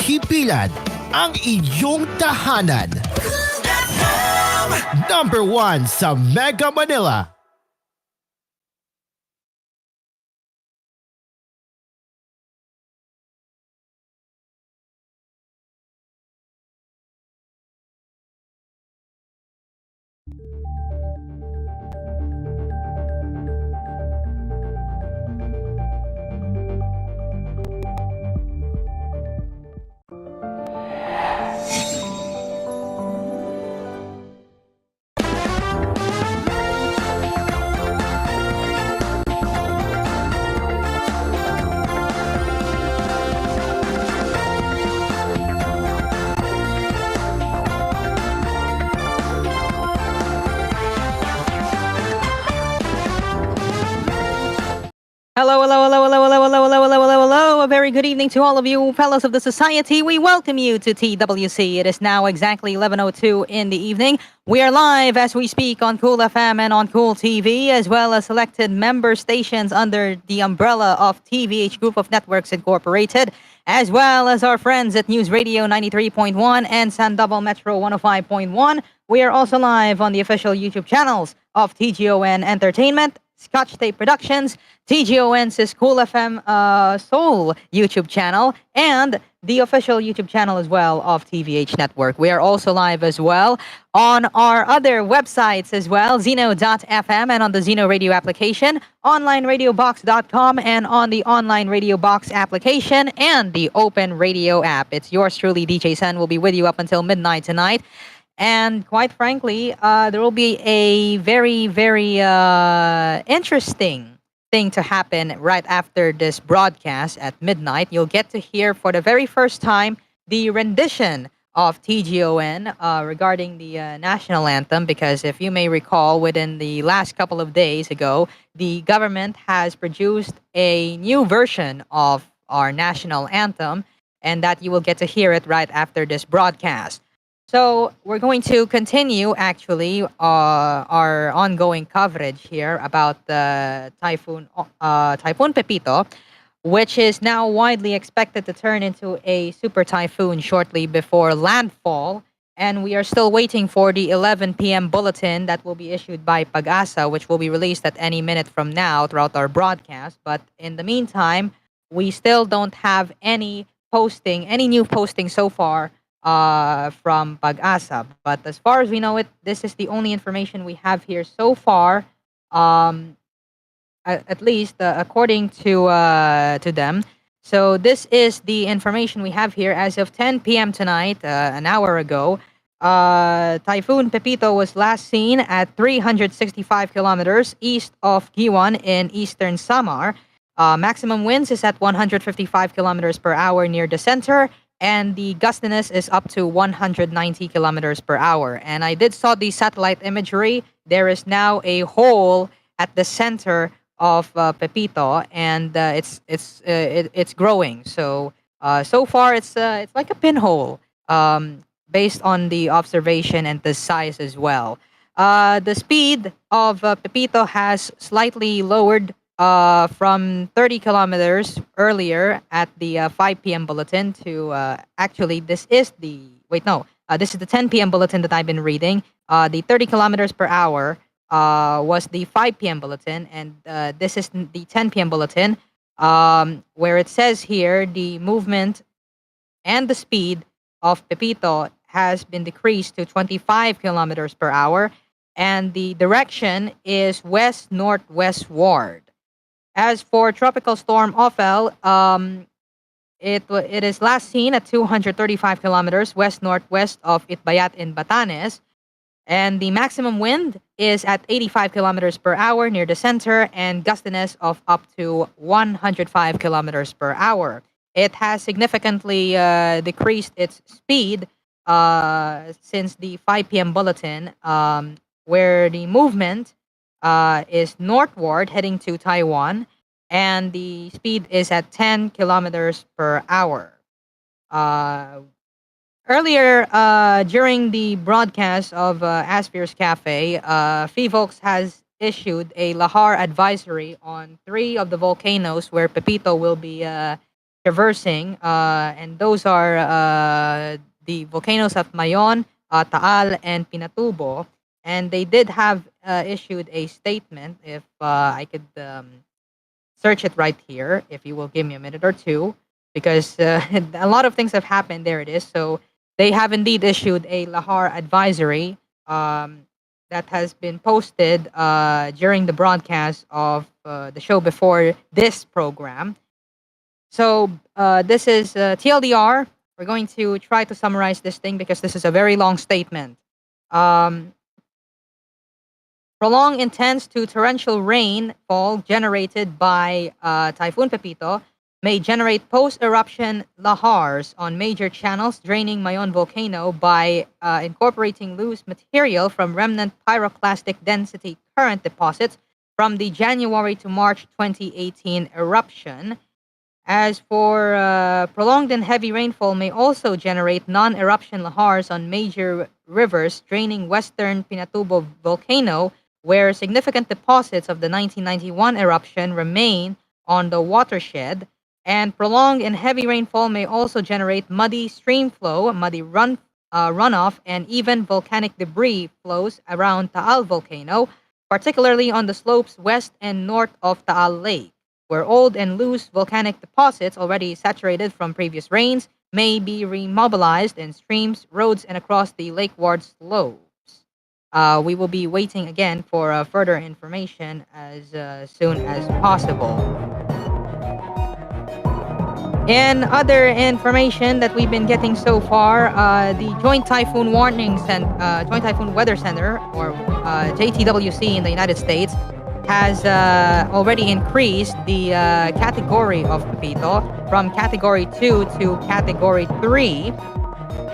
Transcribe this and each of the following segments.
himpilan ang iyong tahanan. Number 1 sa Mega Manila. Hello, hello, hello, hello, hello, hello, hello, hello, hello, hello. A very good evening to all of you fellows of the society. We welcome you to TWC. It is now exactly 11:02 in the evening. We are live as we speak on Cool FM and on Cool TV, as well as selected member stations under the umbrella of TVH Group of Networks Incorporated, as well as our friends at News Radio 93.1 and Sandoval Metro 105.1. We are also live on the official YouTube channels of TGON Entertainment, Scotch Tape Productions, TGON's Cool FM Soul YouTube channel, and the official YouTube channel as well of TVH Network. We are also live as well on our other websites as well, Zeno.fm and on the Zeno Radio application, onlineradiobox.com and on the Online Radio Box application and the Open Radio app. It's yours truly, DJ CEN, will be with you up until midnight tonight. And quite frankly, there will be a very, very interesting thing to happen right after this broadcast at midnight. You'll get to hear for the very first time the rendition of TGON regarding the national anthem, because if you may recall, within the last couple of days ago, the government has produced a new version of our national anthem, and that you will get to hear it right after this broadcast. So we're going to continue actually our ongoing coverage here about the Typhoon Pepito, which is now widely expected to turn into a super typhoon shortly before landfall. And we are still waiting for the 11 p.m. bulletin that will be issued by Pag-asa, which will be released at any minute from now throughout our broadcast. But in the meantime, we still don't have any new posting so far from Pag-asa. But as far as we know it, this is the only information we have here so far, at least according to them. So this is the information we have here as of 10 p.m. tonight, an hour ago. Typhoon Pepito was last seen at 365 kilometers east of Giwan in eastern Samar. Maximum winds is at 155 kilometers per hour near the center, and the gustiness is up to 190 kilometers per hour. And I did saw the satellite imagery. There is now a hole at the center of Pepito, and it's growing. So so far it's like a pinhole, based on the observation and the size as well. The speed of Pepito has slightly lowered from 30 kilometers earlier at the 5 p.m. bulletin to actually this is the 10 p.m. bulletin that I've been reading. The 30 kilometers per hour was the 5 p.m. bulletin, and this is the 10 p.m. bulletin, where it says here the movement and the speed of Pepito has been decreased to 25 kilometers per hour, and the direction is west-northwestward. As for Tropical Storm Ophel, it is last seen at 235 kilometers west-northwest of Itbayat in Batanes. And the maximum wind is at 85 kilometers per hour near the center, and gustiness of up to 105 kilometers per hour. It has significantly decreased its speed since the 5 p.m. bulletin, where the movement is northward heading to Taiwan, and the speed is at 10 kilometers per hour. Earlier, during the broadcast of Aspir's Cafe, FIVOX has issued a Lahar advisory on 3 of the volcanoes where Pepito will be traversing, and those are the volcanoes of Mayon, Taal, and Pinatubo. And they did have issued a statement. If I could search it right here, if you will give me a minute or two, because a lot of things have happened. There it is. So they have indeed issued a Lahar advisory that has been posted during the broadcast of the show before this program. So this is TLDR. We're going to try to summarize this thing because this is a very long statement. Um, Prolonged intense to torrential rainfall generated by Typhoon Pepito may generate post-eruption lahars on major channels, draining Mayon volcano by incorporating loose material from remnant pyroclastic density current deposits from the January to March 2018 eruption. As for prolonged and heavy rainfall may also generate non-eruption lahars on major rivers draining western Pinatubo volcano, where significant deposits of the 1991 eruption remain on the watershed. And prolonged and heavy rainfall may also generate muddy stream flow, muddy runoff, and even volcanic debris flows around Taal volcano, particularly on the slopes west and north of Taal Lake, where old and loose volcanic deposits already saturated from previous rains may be remobilized in streams, roads, and across the lakeward slopes. We will be waiting again for further information as soon as possible. In other information that we've been getting so far, the Joint Typhoon Joint Typhoon Weather Center, or JTWC in the United States, has already increased the category of Pepito from Category 2 to Category 3.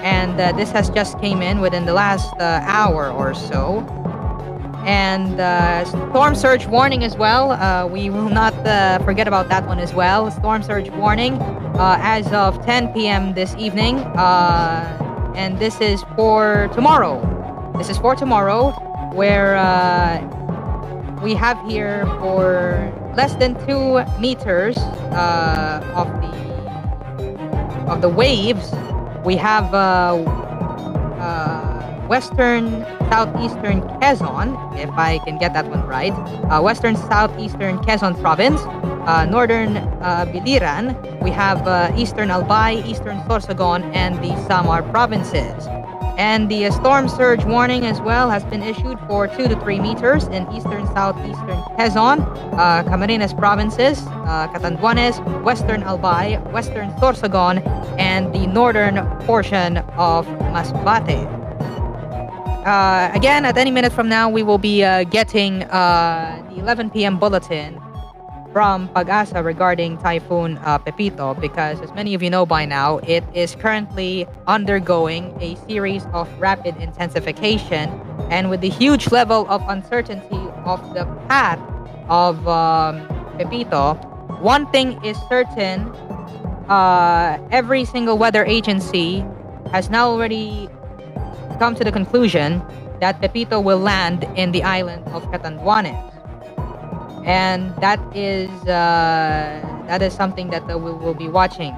And this has just came in within the last hour or so. And storm surge warning as well. We will not forget about that one as well. Storm surge warning as of 10 p.m. this evening. And this is for tomorrow. This is for tomorrow, where we have here for less than 2 meters of the waves. We have western southeastern Quezon, if I can get that one right. Western southeastern Quezon province, northern Biliran. We have eastern Albay, eastern Sorsogon, and the Samar provinces. And the storm surge warning as well has been issued for 2 to 3 meters in eastern southeastern Quezon, Camarines provinces, Catanduanes, western Albay, western Sorsogon, and the northern portion of Masbate. Again, at any minute from now, we will be getting the 11 p.m. bulletin from Pag-asa regarding Typhoon Pepito, because as many of you know by now, it is currently undergoing a series of rapid intensification, and with the huge level of uncertainty of the path of Pepito, one thing is certain: every single weather agency has now already come to the conclusion that Pepito will land in the island of Catanduanes. And that is something that we will be watching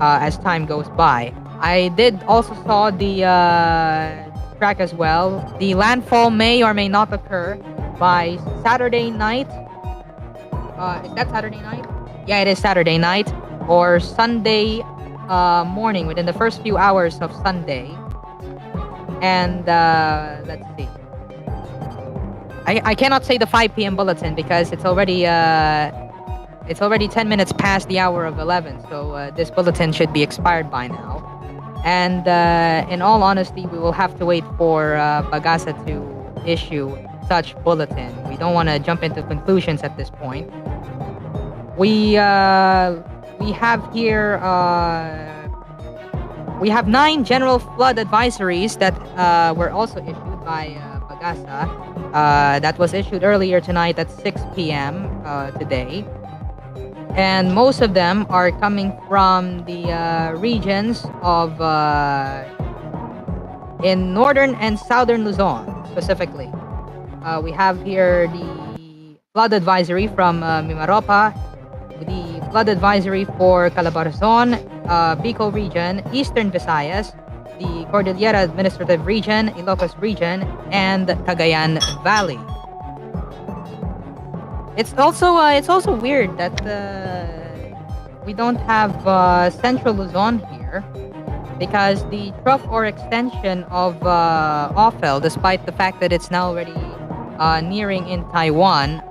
as time goes by. I did also saw the track as well. The landfall may or may not occur by Saturday night. Is that Saturday night? Yeah, it is Saturday night, or Sunday morning, within the first few hours of Sunday. And let's see. I cannot say the 5 p.m. bulletin because it's already 10 minutes past the hour of 11. So this bulletin should be expired by now. And in all honesty, we will have to wait for Pag-asa to issue such bulletin. We don't want to jump into conclusions at this point. We have here we have 9 general flood advisories that were also issued by Pag-asa. That was issued earlier tonight at 6 p.m. Today. And most of them are coming from the regions of in northern and southern Luzon, specifically. We have here the flood advisory from Mimaropa, the flood advisory for Calabarzon, Bicol region, Eastern Visayas, the Cordillera Administrative Region, Ilocos region, and Cagayan Valley. It's also weird that we don't have Central Luzon here, because the trough or extension of Ophel, despite the fact that it's now already nearing in Taiwan,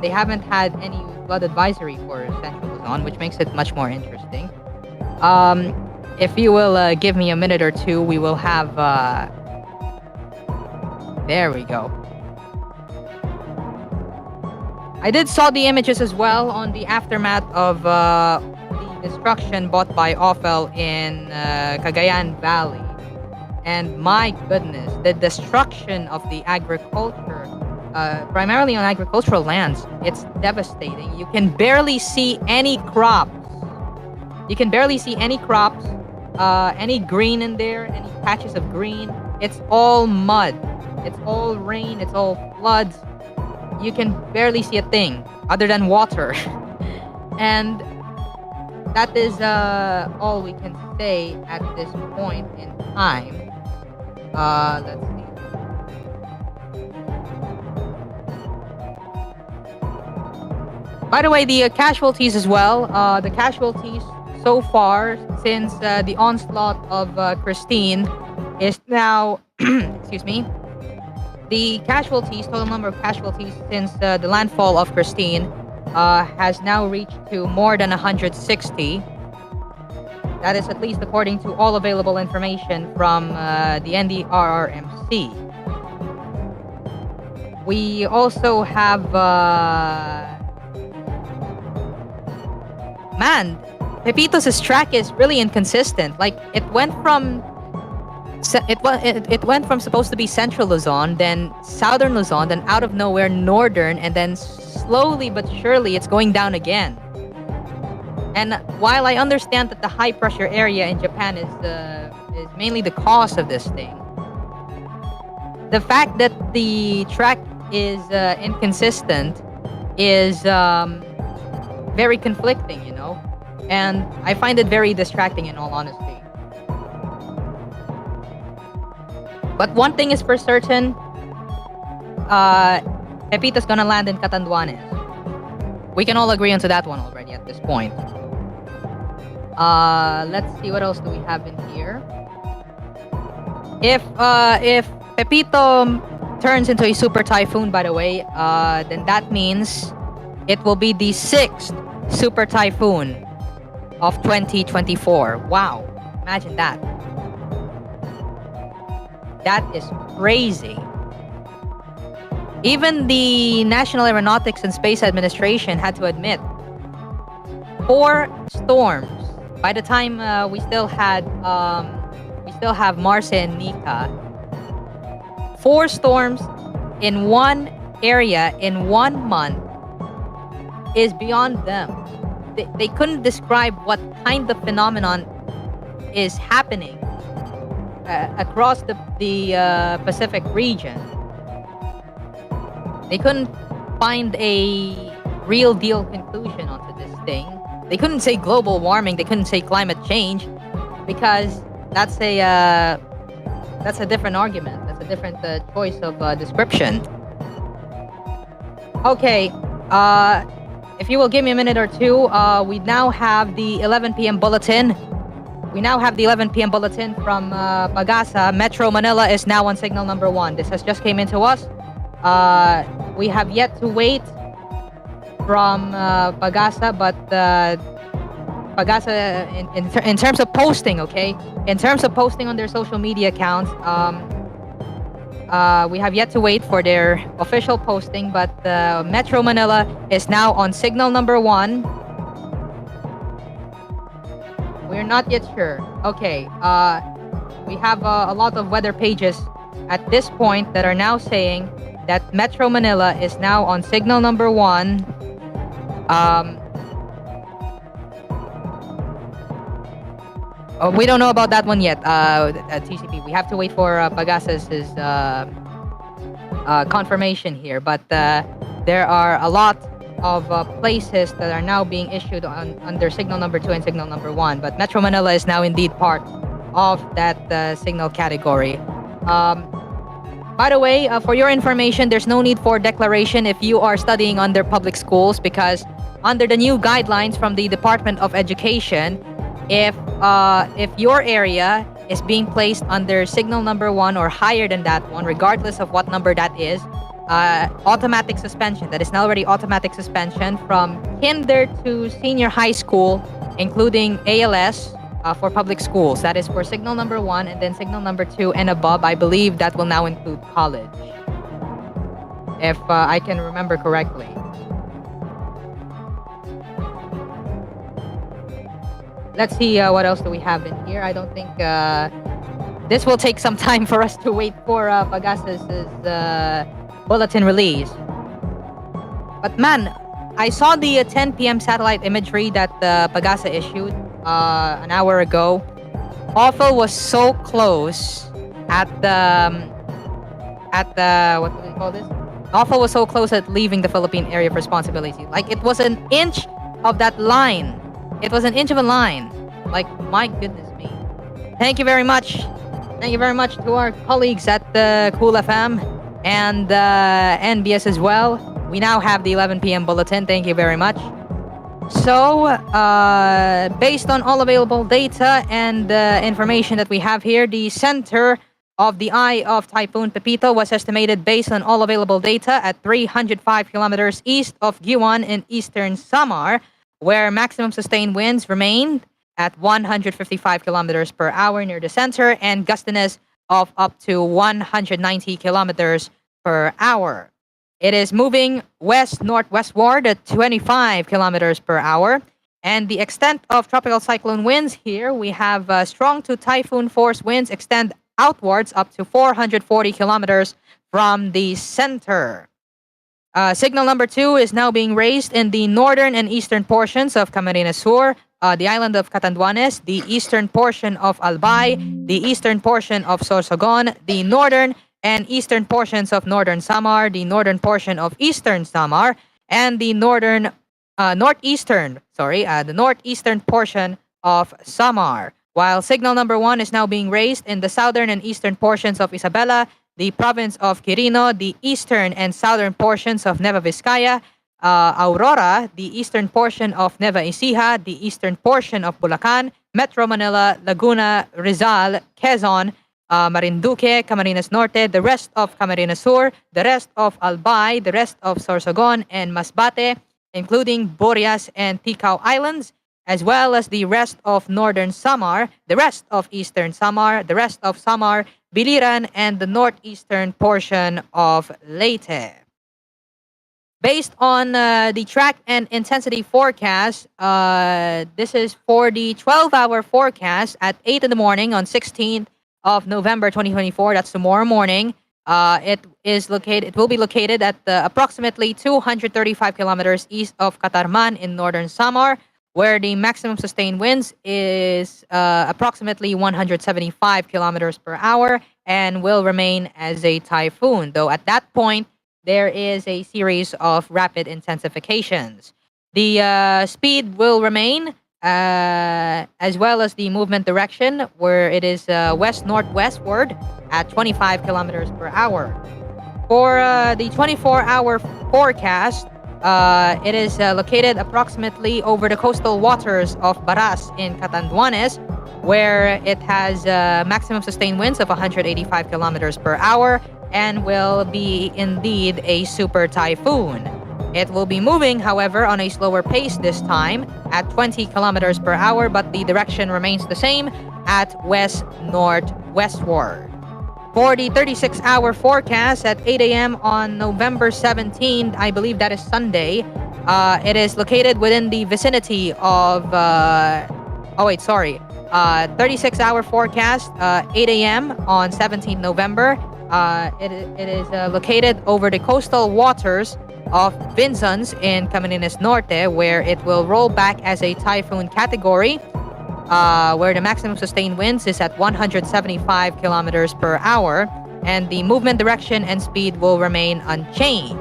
they haven't had any flood advisory for Central Luzon, which makes it much more interesting. If you will give me a minute or two, we will have... there we go. I did saw the images as well on the aftermath of the destruction bought by Ophel in Cagayan Valley. And my goodness, the destruction of the agriculture, primarily on agricultural lands, it's devastating. You can barely see any crops. You can barely see any crops, any green in there, any patches of green. It's all mud. It's all rain. It's all floods. You can barely see a thing other than water. And that is all we can say at this point in time. Let's see. By the way, the casualties as well. The casualties so far since the onslaught of Christine is now, excuse me, the casualties, total number of casualties since the landfall of Christine has now reached to more than 160. That is at least according to all available information from the NDRRMC. We also have... man, Pepito's track is really inconsistent. Like, it went from supposed to be Central Luzon, then Southern Luzon, then out of nowhere Northern, and then slowly but surely it's going down again. And while I understand that the high pressure area in Japan is mainly the cause of this thing, the fact that the track is inconsistent is very conflicting, you know, and I find it very distracting in all honesty. But one thing is for certain, Pepito's gonna land in Catanduanes. We can all agree onto that one already at this point. Let's see, what else do we have in here? If Pepito turns into a super typhoon, by the way, then that means it will be the 6th super typhoon of 2024. Wow, imagine that. That is crazy. Even the National Aeronautics and Space Administration had to admit 4 storms. By the time we still have Marce and Nika, 4 storms in one area in 1 month is beyond them. They couldn't describe what kind of phenomenon is happening across the Pacific region. They couldn't find a real deal conclusion onto this thing. They couldn't say global warming. They couldn't say climate change, because that's a different argument. That's a different choice of description. Okay, if you will give me a minute or two, we now have the 11 p.m. bulletin. We now have the 11 p.m. bulletin from Pagasa. Metro Manila is now on signal number 1. This has just came into us. We have yet to wait from Pagasa, but Pagasa, in terms of posting, okay? In terms of posting on their social media accounts, we have yet to wait for their official posting, but Metro Manila is now on signal number 1. We're not yet sure. Okay, we have a lot of weather pages at this point that are now saying that Metro Manila is now on signal number 1. We don't know about that one yet, at TCP. We have to wait for Pagasa's confirmation here. But there are a lot places that are now being issued under signal number 2 and signal number 1. But Metro Manila is now indeed part of that signal category. By the way, for your information, there's no need for declaration if you are studying under public schools, because under the new guidelines from the Department of Education, if your area is being placed under signal number 1 or higher than that one, regardless of what number that is, automatic suspension. That is now already automatic suspension from kinder to senior high school, including ALS, for public schools. That is for signal number 1, and then signal number 2 and above. I believe that will now include college, if I can remember correctly. Let's see what else do we have in here. I don't think this will take some time for us to wait for Pagasa's bulletin release. But man, I saw the 10 p.m. satellite imagery that Pagasa issued an hour ago. Awful was so close at the what do we call this? Awful was so close at leaving the Philippine area of responsibility. Like, it was an inch of that line. It was an inch of a line. Like, my goodness me. Thank you very much. Thank you very much to our colleagues at the Cool FM and NBS as well. We now have the 11 p.m. bulletin. Thank you very much. So, based on all available data and information that we have here, the center of the eye of Typhoon Pepito was estimated based on all available data at 305 kilometers east of Guiuan in eastern Samar, where maximum sustained winds remained at 155 kilometers per hour near the center and gustiness of up to 190 kilometers per hour. It is moving west-northwestward at 25 kilometers per hour. And the extent of tropical cyclone winds here, we have strong to typhoon force winds extend outwards up to 440 kilometers from the center. Signal number 2 is now being raised in the northern and eastern portions of Camarines Sur, the island of Catanduanes, the eastern portion of Albay, the eastern portion of Sorsogon, the northern and eastern portions of northern Samar, the northern portion of eastern Samar, and the northeastern portion of Samar. While signal number 1 is now being raised in the southern and eastern portions of Isabela, the province of Quirino, the eastern and southern portions of Nueva Vizcaya, Aurora, the eastern portion of Nueva Ecija, the eastern portion of Bulacan, Metro Manila, Laguna, Rizal, Quezon, Marinduque, Camarines Norte, the rest of Camarines Sur, the rest of Albay, the rest of Sorsogon and Masbate, including Burias and Ticao Islands, as well as the rest of northern Samar, the rest of eastern Samar, the rest of Samar, Biliran, and the northeastern portion of Leyte. Based on the track and intensity forecast, this is for the 12-hour forecast at 8 in the morning on 16th of November 2024. That's tomorrow morning. It will be located at approximately 235 kilometers east of Catarman in northern Samar, where the maximum sustained winds is approximately 175 kilometers per hour and will remain as a typhoon. Though at that point, there is a series of rapid intensifications. The speed will remain, as well as the movement direction, where it is west-northwestward at 25 kilometers per hour. For the 24-hour forecast, it is located approximately over the coastal waters of Baras in Catanduanes, where it has maximum sustained winds of 185 kilometers per hour and will be indeed a super typhoon. It will be moving, however, on a slower pace this time at 20 kilometers per hour, but the direction remains the same at west-northwestward. For the 36-hour forecast at 8 a.m. on November 17th, I believe that is Sunday, it is located within the vicinity of... 36-hour forecast, 8 a.m. on 17th November. It is located over the coastal waters of Vinzons in Camarines Norte, where it will roll back as a typhoon category, where the maximum sustained winds is at 175 kilometers per hour, and the movement direction and speed will remain unchanged.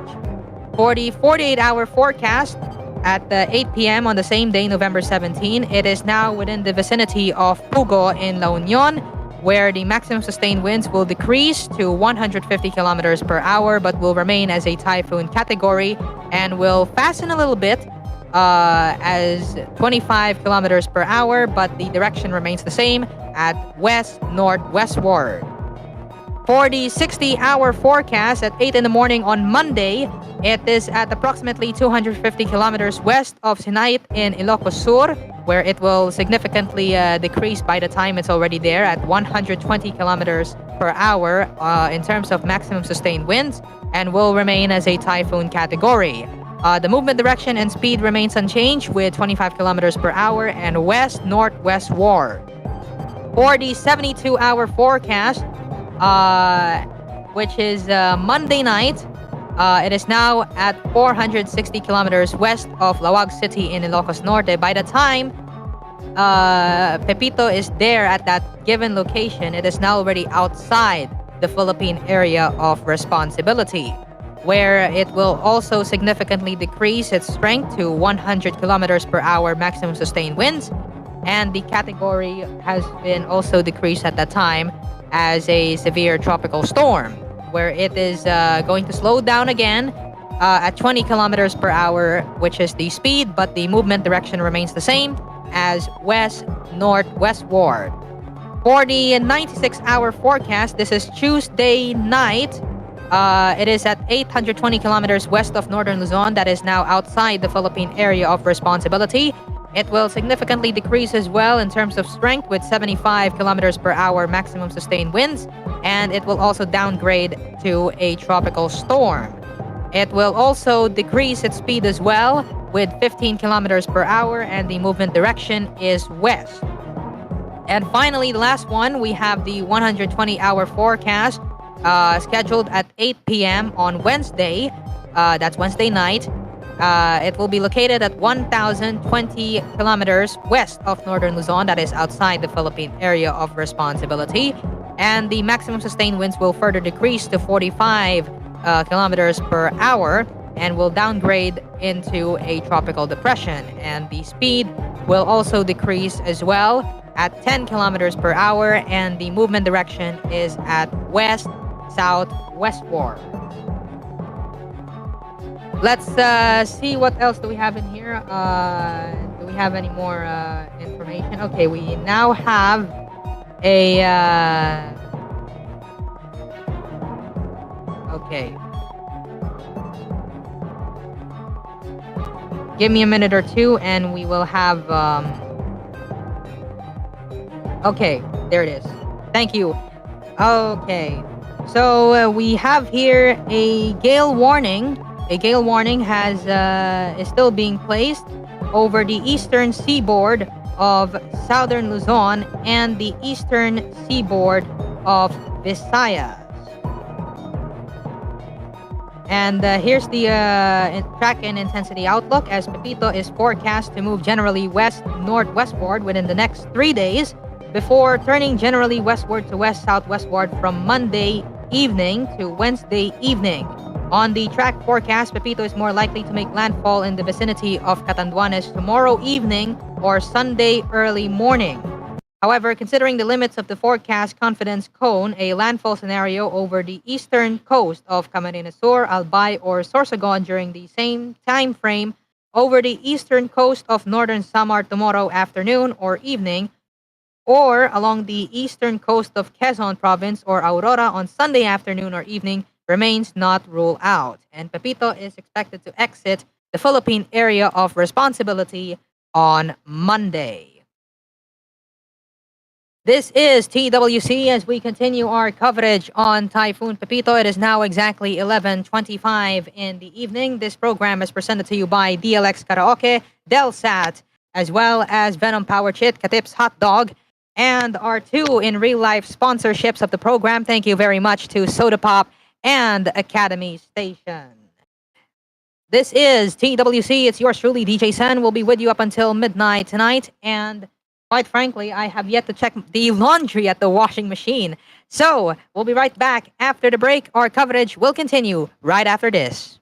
For the 48-hour forecast at 8 p.m. on the same day, November 17, it is now within the vicinity of Pugo in La Union, where the maximum sustained winds will decrease to 150 kilometers per hour, but will remain as a typhoon category and will fasten a little bit as 25 kilometers per hour, but the direction remains the same at west-northwestward. For the 60-hour forecast at 8 in the morning on Monday, it is at approximately 250 kilometers west of Sinait in Ilocos Sur, where it will significantly decrease by the time it's already there at 120 kilometers per hour in terms of maximum sustained winds, and will remain as a typhoon category. The movement direction and speed remains unchanged with 25 kilometers per hour and west-northwestward. For the 72-hour forecast, which is Monday night, it is now at 460 kilometers west of Lawag City in Ilocos Norte. By the time Pepito is there at that given location, it is now already outside the Philippine area of responsibility, where it will also significantly decrease its strength to 100 kilometers per hour maximum sustained winds, and the category has been also decreased at that time as a severe tropical storm, where it is going to slow down again at 20 kilometers per hour, which is the speed, but the movement direction remains the same as west-northwestward. For the 96-hour forecast, this is Tuesday night. It is at 820 kilometers west of northern Luzon, that is now outside the Philippine area of responsibility. It will significantly decrease as well in terms of strength with 75 kilometers per hour maximum sustained winds, and it will also downgrade to a tropical storm. It will also decrease its speed as well with 15 kilometers per hour, and the movement direction is west. And finally, the last one, we have the 120-hour forecast scheduled at 8 p.m. on Wednesday. That's Wednesday night. It will be located at 1,020 kilometers west of northern Luzon, that is outside the Philippine area of responsibility. And the maximum sustained winds will further decrease to 45 kilometers per hour and will downgrade into a tropical depression. And the speed will also decrease as well at 10 kilometers per hour, and the movement direction is at west-southwestward. Let's see what else do we have in here. Do we have any more information? Okay, we now have a... okay. Give me a minute or two and we will have... okay, there it is. Thank you. Okay. So we have here a gale warning. A gale warning is still being placed over the eastern seaboard of southern Luzon and the eastern seaboard of Visayas. And here's the track and intensity outlook, as Pepito is forecast to move generally west-northwestward within the next 3 days before turning generally westward to west-southwestward from Monday evening to Wednesday evening. On the track forecast, Pepito is more likely to make landfall in the vicinity of Catanduanes tomorrow evening or Sunday early morning. However, considering the limits of the forecast confidence cone, a landfall scenario over the eastern coast of Camarines Sur, Albay, or Sorsogon during the same time frame over the eastern coast of northern Samar tomorrow afternoon or evening, or along the eastern coast of Quezon Province or Aurora on Sunday afternoon or evening remains not ruled out. And Pepito is expected to exit the Philippine area of responsibility on Monday. This is TWC as we continue our coverage on Typhoon Pepito. It is now exactly 11:25 in the evening. This program is presented to you by DLX Karaoke, Delsat, as well as Venom Power Chit, Katip's Hot Dog, and our two in real life sponsorships of the program. Thank you very much to Soda Pop and Academy Station. This is TWC. It's yours truly, DJ CEN. We'll be with you up until midnight tonight. And quite frankly, I have yet to check the laundry at the washing machine. So we'll be right back after the break. Our coverage will continue right after this.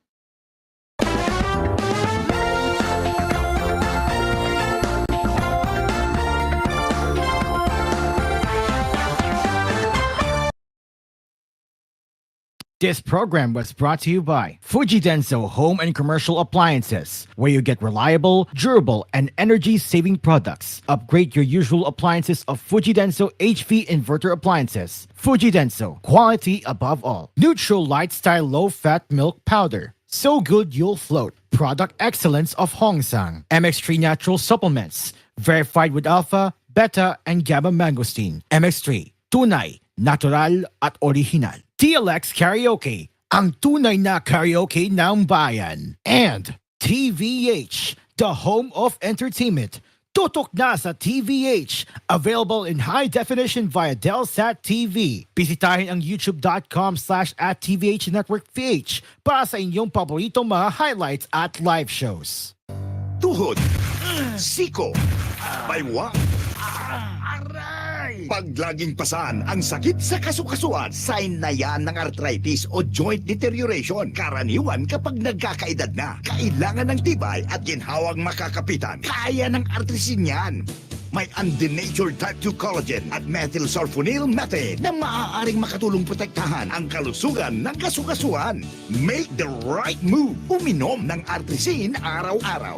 This program was brought to you by Fuji Denso Home and Commercial Appliances, where you get reliable, durable, and energy-saving products. Upgrade your usual appliances of Fuji Denso HV inverter appliances. Fuji Denso, quality above all. Neutral Light Style Low-Fat Milk Powder. So good you'll float. Product excellence of Hongsang. MX3 Natural Supplements. Verified with alpha, beta, and gamma mangosteen. MX3. Tunay, natural at original. TLX Karaoke, ang tunay na karaoke ng bayan. And TVH, the home of entertainment. Tutok na sa TVH. Available in high definition via Delsat TV. Bisitahin ang youtube.com/@TVH Network PH para sa inyong paboritong mga highlights at live shows. Tuhod, siko, baywa, pag laging pasan ang sakit sa kasukasuan, sign na yan ng arthritis o joint deterioration. Karaniwan kapag nagkakaedad na, kailangan ng tibay at ginhawang makakapitan. Kaya ng artrisin yan. May undenatured type 2 collagen at methylsulfonyl methane na maaaring makatulong protektahan ang kalusugan ng kasukasuan. Make the right move. Uminom ng artrisin araw-araw.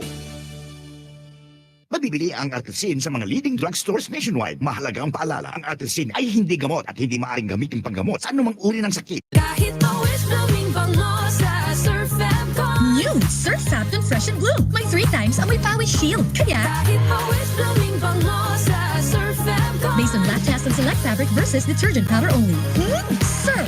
Mabibili ang artrisin sa mga leading drugstores nationwide. Mahalagang paalala, ang artrisin ay hindi gamot at hindi maaaring gamitin panggamot sa anumang uri ng sakit. Kahit always blooming bango sa Surf and Gone. New Surf Satin Fresh and Bloom. May 3 times amoy pawis shield. Kaya, Kahit always blooming bango sa Surf and Gone. based on lab test and select fabric versus detergent powder only. Surf!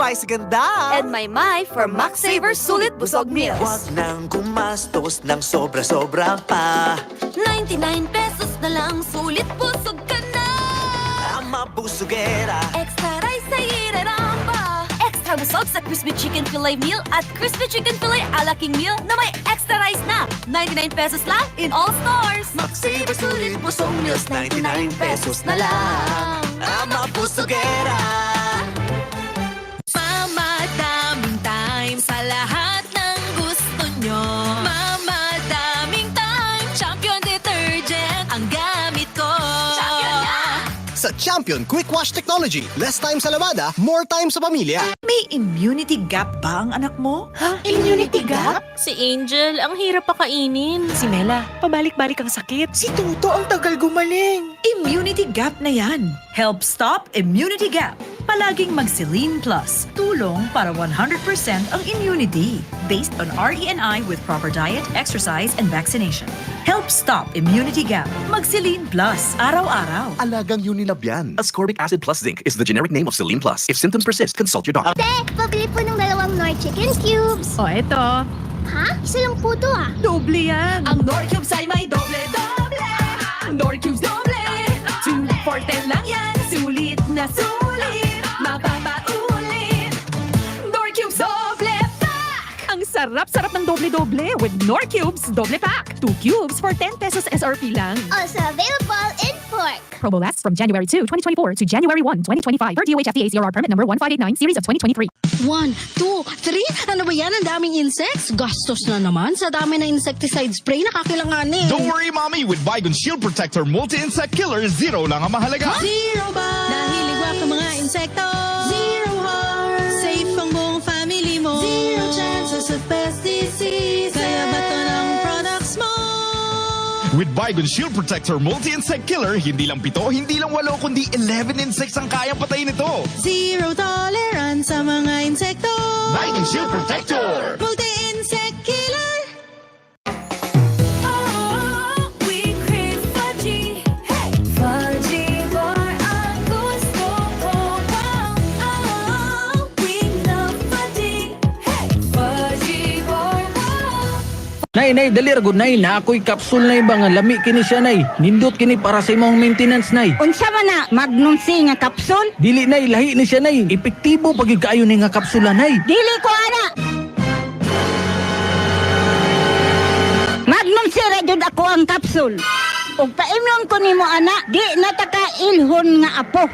Vice ganda! And my for Max Saver Sulit Busog Meals. Huwag nang gumastos ng sobra-sobra pa. 99 pesos na lang, sulit busog ka na. Ang mabusugera. Extra rice sa iraramba. Extra busog sa crispy chicken fillet meal at crispy chicken fillet ala king meal na may extra rice na. 99 pesos lang in all stores. Max Saver Sulit Busog Meals, 99 pesos na lang. Ang mabusugera. Mamadaming time sa lahat ng gusto nyo. Mamadaming time, Champion Detergent ang gamit ko. Champion na! Sa Champion Quick Wash Technology, less time sa lavada, more time sa pamilya. May immunity gap ba ang anak mo? Immunity gap? Si Angel, ang hirap pakainin. Si Mela, pabalik-balik ang sakit. Si Tuto, ang tagal gumaling. Immunity gap na yan. Help stop immunity gap. Palaging mag-Selene Plus. Tulong para 100% ang immunity. Based on RENI with proper diet, exercise, and vaccination. Help stop immunity gap. Mag-Selene Plus. Araw-araw. Alagang Unilab yan. Ascorbic acid plus zinc is the generic name of Selene Plus. If symptoms persist, consult your doctor. Pabili po ng 2 Nor Chicken Cubes. O, eto. Ha? Isa lang po to ah. Doble yan. Ang Nor Cubes ay may doble-doble. Nor Cubes doble. 2 for 10 lang yan. Sulit na sulit. Mapapaulit. Nor Cubes doble pack. Ang sarap-sarap ng doble-doble with Nor Cubes Doble Pack. 2 cubes for 10 pesos SRP lang. Also available in pork. Promo lasts from January 2, 2024 to January 1, 2025 per DOH FDA CRR permit number 1589 series of 2023. 1, 2, 3. Ano ba yan? Ang daming insects. Gastos na naman sa dami ng insecticide spray na kakailanganin. Don't worry, mommy. With Baygon Shield Protector Multi-Insect Killer, 0 lang ang mahalaga. Zero ba? Dahil ligwak ang mga insekto. Zero harm. Safe ang buong family mo. Zero chances of pest disease. Kaya bato ng products mo. With Baygon Shield Protector Multi-Insect Killer, hindi lang 7, hindi lang 8, kundi 11 insects ang kayang patayin nito. Zero tolerance sa mga insekto. Baygon Shield Protector! Multi-insect killer. Oh, we crave fudgy. Hey, fudgy bar ang gusto ko. Oh, we love fudgy. Hey, fudgy bar. Nay, dali ra gud nay na ako'y kapsul nay ba nga lami kini siya nay. Nindot kini para sa imong maintenance nay. Unsa man na? Magnum C nga kapsul? Dili nay lahi ni siya nay. Epektibo pag yung kaayo ni nga kapsula nay. Dili ko ana. Magnum C ra jud ako ang kapsul. Ug paimnon ko nimo ana, di nataka ilhon nga apo.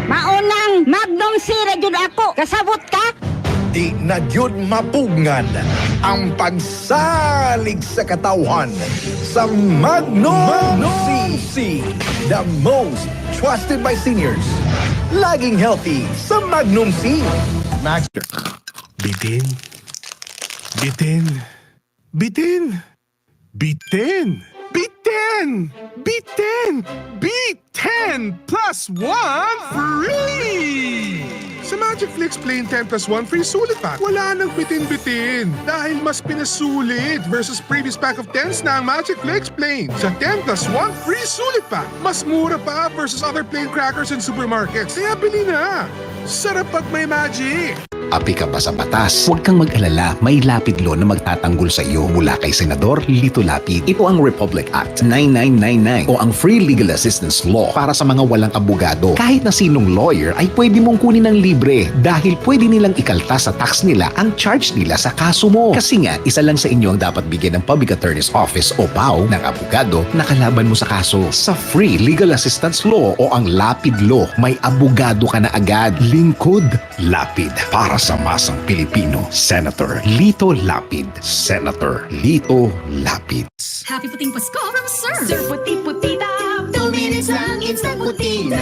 Maunang Magnum C ra jud ako. Kasabot ka? Di na gyud mapugngan ang pagsalig sa katawhan sa Magnum C. The most trusted by seniors. Laging healthy sa Magnum C. Bitin. Bitin. Bitin. Bitin. Bitin. Bitin. Bitin plus 1 free! Sa Magic Flix Plain 10 plus 1 free sulit pack, wala nang bitin-bitin. Dahil mas pinasulit versus previous pack of 10s na ang Magic Flix Plain. Sa 10 plus 1 free sulit pack, mas mura pa versus other plain crackers in supermarkets. Kaya bili na! Sarap pag may magic! Api ka ba sa batas? Huwag kang mag-alala, may lapid law na magtatanggol sa iyo mula kay Senador Lito Lapid. Ito ang Republic Act 9999 o ang Free Legal Assistance Law para sa mga walang abogado. Kahit na sinong lawyer ay pwede mong kunin ng libre dahil pwede nilang ikalta sa tax nila ang charge nila sa kaso mo. Kasi nga, isa lang sa inyo ang dapat bigyan ng Public Attorney's Office o PAO ng abogado na kalaban mo sa kaso. Sa Free Legal Assistance Law o ang Lapid Law, may abogado ka na agad. Lingkod Lapid para sa masang Pilipino. Senator Lito Lapid. Senator Lito Lapid. Happy puting Pasko from Sir! Sir Puti-Puti Tap! 2 minutes lang, instant puti na!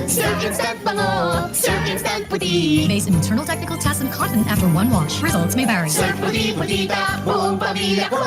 Sir Instant Bango! Sir Instant Puti! Based on internal technical tests and cotton after one wash. Results may vary. Sir Puti-Puti Tap! Buong pamilya ko!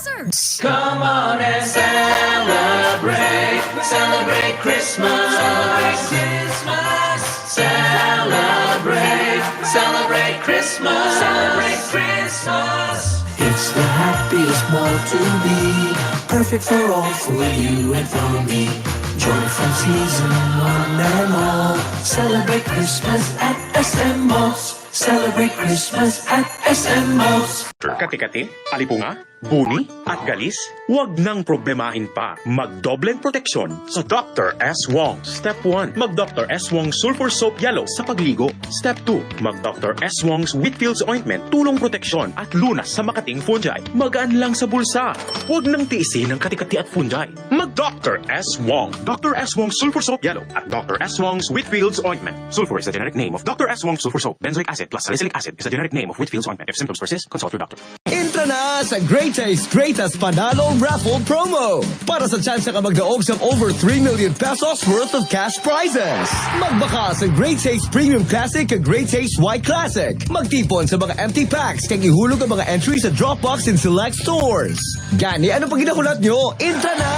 Sir! Come on and celebrate, celebrate Christmas, celebrate Christmas, celebrate, celebrate Christmas, celebrate Christmas. It's the happiest month to be, perfect for all, for you and for me. Joy from season 1 and all. Celebrate Christmas at SM Malls. Celebrate Christmas at SM Malls. Kati-kati, alipunga, buni, at galis? Huwag nang problemahin pa. Magdobleng proteksyon sa Dr. S. Wong. Step 1, mag-Dr. S. Wong Sulfur Soap Yellow sa pagligo. Step 2, mag-Dr. S. Wong's Whitfield's Ointment, tulong proteksyon at lunas sa makating fungi. Magaan lang sa bulsa. Huwag nang tiisin ng kati-kati at fungi. Mag-Dr. S. Wong. Dr. S. Wong Sulfur Soap Yellow at Dr. S. Wong's Whitfield's Ointment. Sulfur is the generic name of Dr. S. Wong Sulfur Soap. Benzoic acid plus salicylic acid is the generic name of Whitfield's Ointment. If symptoms persist, consult your doctor. Intra na sa Great Taste Greatest Panalo Raffle Promo para sa chance ka magdaog sa over 3 million pesos worth of cash prizes. Magbaka sa Great Taste Premium Classic at Great Taste White Classic. Magtipon sa mga empty packs kaya ihulog ang mga entries sa Dropbox in select stores. Gani, ano pag ginakulat nyo? Intra na!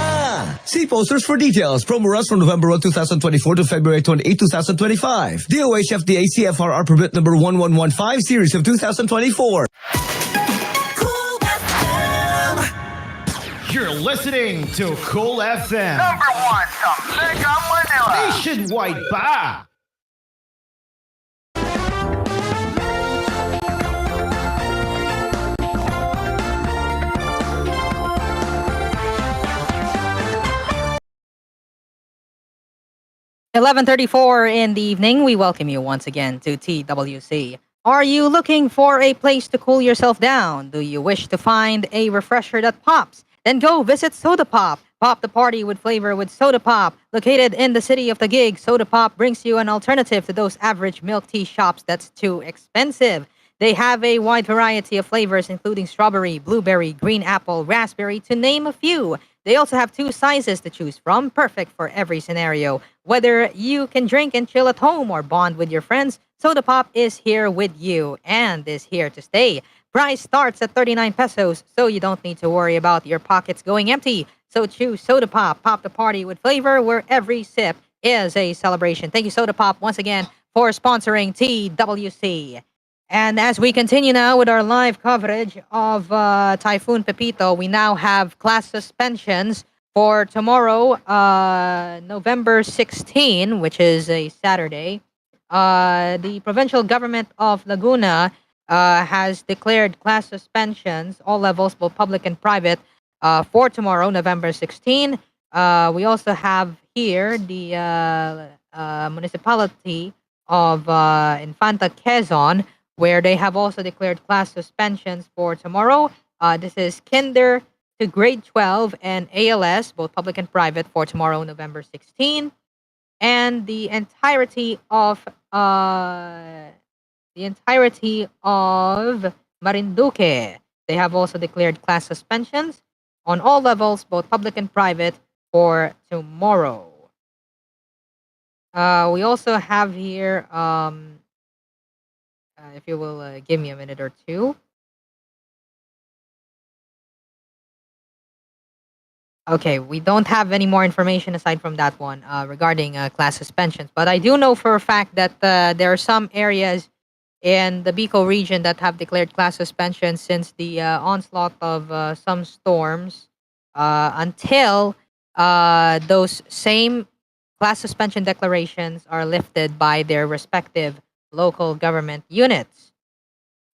See posters for details. Promo runs from November 1, 2024 to February 28, 2025. DOH FDA CFRR permit number 1115 series of 2024. You're listening to Cool FM. Number 1 sa Mega Manila. Nationwide pa! (11:34 in the evening). We welcome you once again to TWC. Are you looking for a place to cool yourself down? Do you wish to find a refresher that pops? Then go visit Soda Pop. Pop the party with flavor with Soda Pop. Located in the city of Taguig, Soda Pop brings you an alternative to those average milk tea shops that's too expensive. They have a wide variety of flavors, including strawberry, blueberry, green apple, raspberry, to name a few. They also have 2 sizes to choose from, perfect for every scenario. Whether you can drink and chill at home or bond with your friends, Soda Pop is here with you and is here to stay. Price starts at 39 pesos, so you don't need to worry about your pockets going empty. So choose Soda Pop. Pop the party with flavor where every sip is a celebration. Thank you, Soda Pop, once again for sponsoring TWC. And as we continue now with our live coverage of Typhoon Pepito, we now have class suspensions for tomorrow, November 16, which is a Saturday. The provincial government of Laguna has declared class suspensions, all levels, both public and private, for tomorrow, November 16. We also have here the municipality of Infanta Quezon, where they have also declared class suspensions for tomorrow. This is kinder to grade 12 and ALS, both public and private, for tomorrow, November 16. And the entirety of the entirety of Marinduque. They have also declared class suspensions on all levels, both public and private, for tomorrow. We also have here, if you will give me a minute or two. Okay, we don't have any more information aside from that one regarding class suspensions. But I do know for a fact that there are some areas in the Bicol region that have declared class suspension since the onslaught of some storms until those same class suspension declarations are lifted by their respective local government units.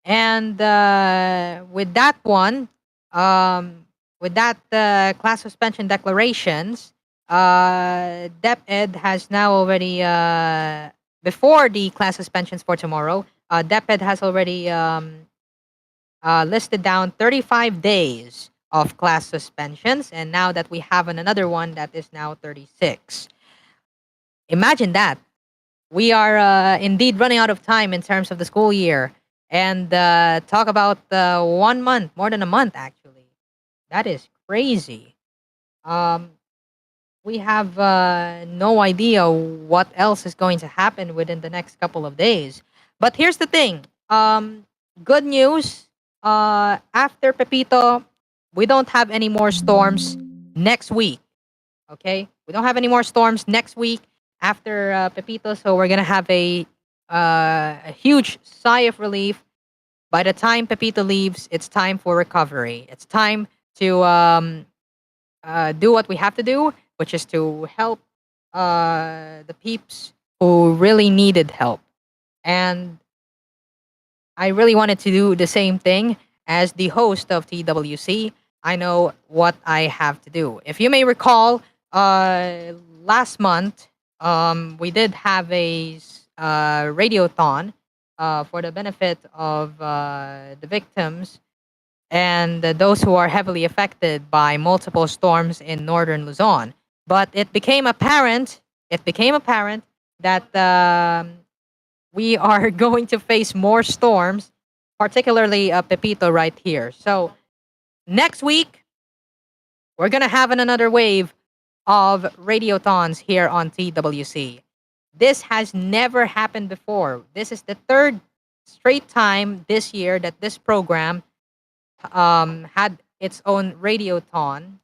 And with that one, with that class suspension declarations, DepEd has now already, before the class suspensions for tomorrow, DepEd has already listed down 35 days of class suspensions. And now that we have another one that is now 36. Imagine that. We are indeed running out of time in terms of the school year. And talk about 1 month, more than a month, actually. That is crazy. We have no idea what else is going to happen within the next couple of days. But here's the thing. Good news. After Pepito, we don't have any more storms next week. Okay? We don't have any more storms next week after Pepito. So we're going to have a huge sigh of relief. By the time Pepito leaves, it's time for recovery. It's time to do what we have to do, which is to help the peeps who really needed help. And I really wanted to do the same thing as the host of TWC. I know what I have to do. If you may recall, last month, we did have a radiothon for the benefit of the victims and those who are heavily affected by multiple storms in northern Luzon. But it became apparent that we are going to face more storms, particularly Pepito right here. So next week, we're going to have another wave of radiothons here on TWC. This has never happened before. This is the third straight time this year that this program had its own radiothon.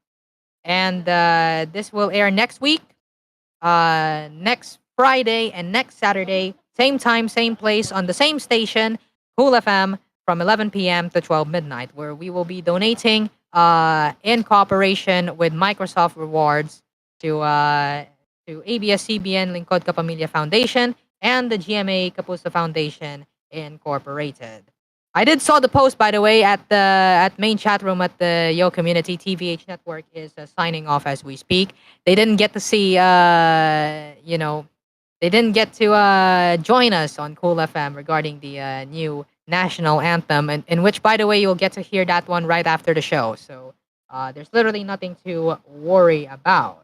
And this will air next week, next Friday, and next Saturday. Same time, same place, on the same station, Cool FM, from 11 p.m. to 12 midnight, where we will be donating in cooperation with Microsoft Rewards to ABS-CBN Lingkod Kapamilya Foundation and the GMA Kapuso Foundation Incorporated. I did saw the post, by the way, at main chat room at the Yo Community. TVH Network is signing off as we speak. They didn't get to see, they didn't get to join us on Cool FM regarding the new national anthem, in which, by the way, you'll get to hear that one right after the show. So there's literally nothing to worry about.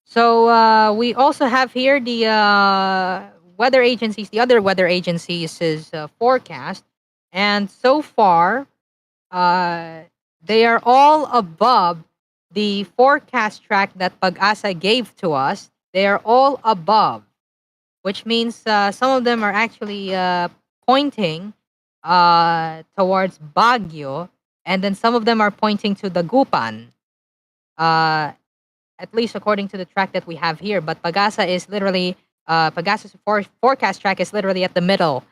So we also have here the weather agencies, the other weather agencies' forecast. And so far, they are all above the forecast track that Pag-asa gave to us. They are all above, which means some of them are actually pointing towards Baguio, and then some of them are pointing to Dagupan, at least according to the track that we have here. But Pag-asa is literally, Pag-asa's forecast track is literally at the middle.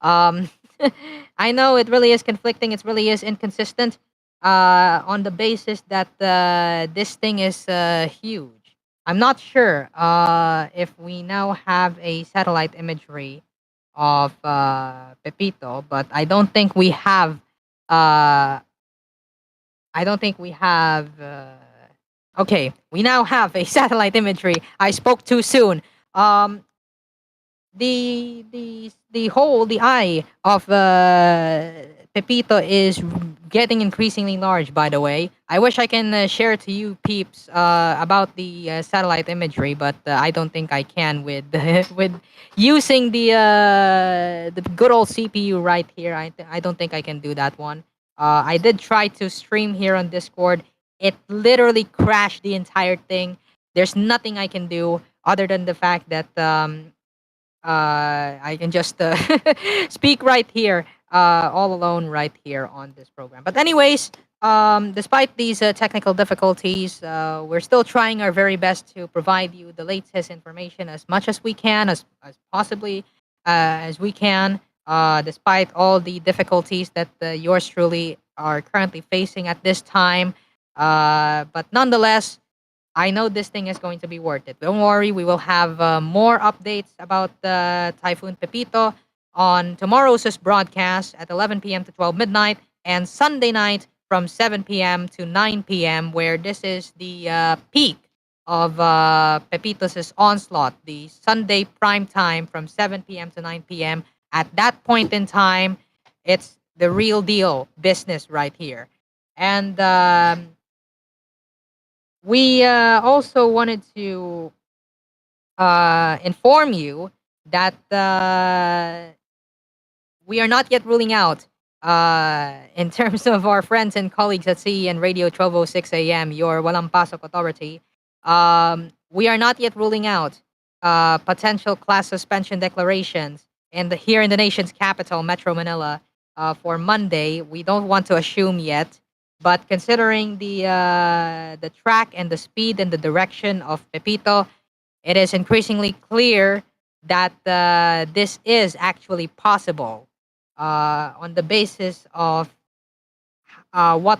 I know it really is conflicting. It really is inconsistent on the basis that this thing is huge. I'm not sure if we now have a satellite imagery of Pepito, but I don't think we have. I don't think we have. Okay, we now have a satellite imagery. I spoke too soon. The eye of Pepito is getting increasingly large, by the way. I wish I can share to you peeps about the satellite imagery, but I don't think I can with with using the good old CPU right here. I don't think I can do that one. I did try to stream here on Discord. It literally crashed the entire thing. There's nothing I can do other than the fact that I can just speak right here, all alone right here on this program. But anyways, despite these technical difficulties, we're still trying our very best to provide you the latest information as much as we can, as possibly as we can, despite all the difficulties that yours truly are currently facing at this time. But nonetheless, I know this thing is going to be worth it. Don't worry, we will have more updates about the Typhoon Pepito on tomorrow's broadcast at 11 p.m. to 12 midnight and Sunday night from 7 p.m. to 9 p.m., where this is the peak of Pepito's onslaught, the Sunday prime time from 7 p.m. to 9 p.m. At that point in time, it's the real deal business right here. And we also wanted to inform you that we are not yet ruling out, in terms of our friends and colleagues at CEN Radio 1206 AM, your Walang Pasok Authority. We are not yet ruling out potential class suspension declarations here in the nation's capital, Metro Manila, for Monday. We don't want to assume yet. But considering the track and the speed and the direction of Pepito, it is increasingly clear that this is actually possible on the basis of what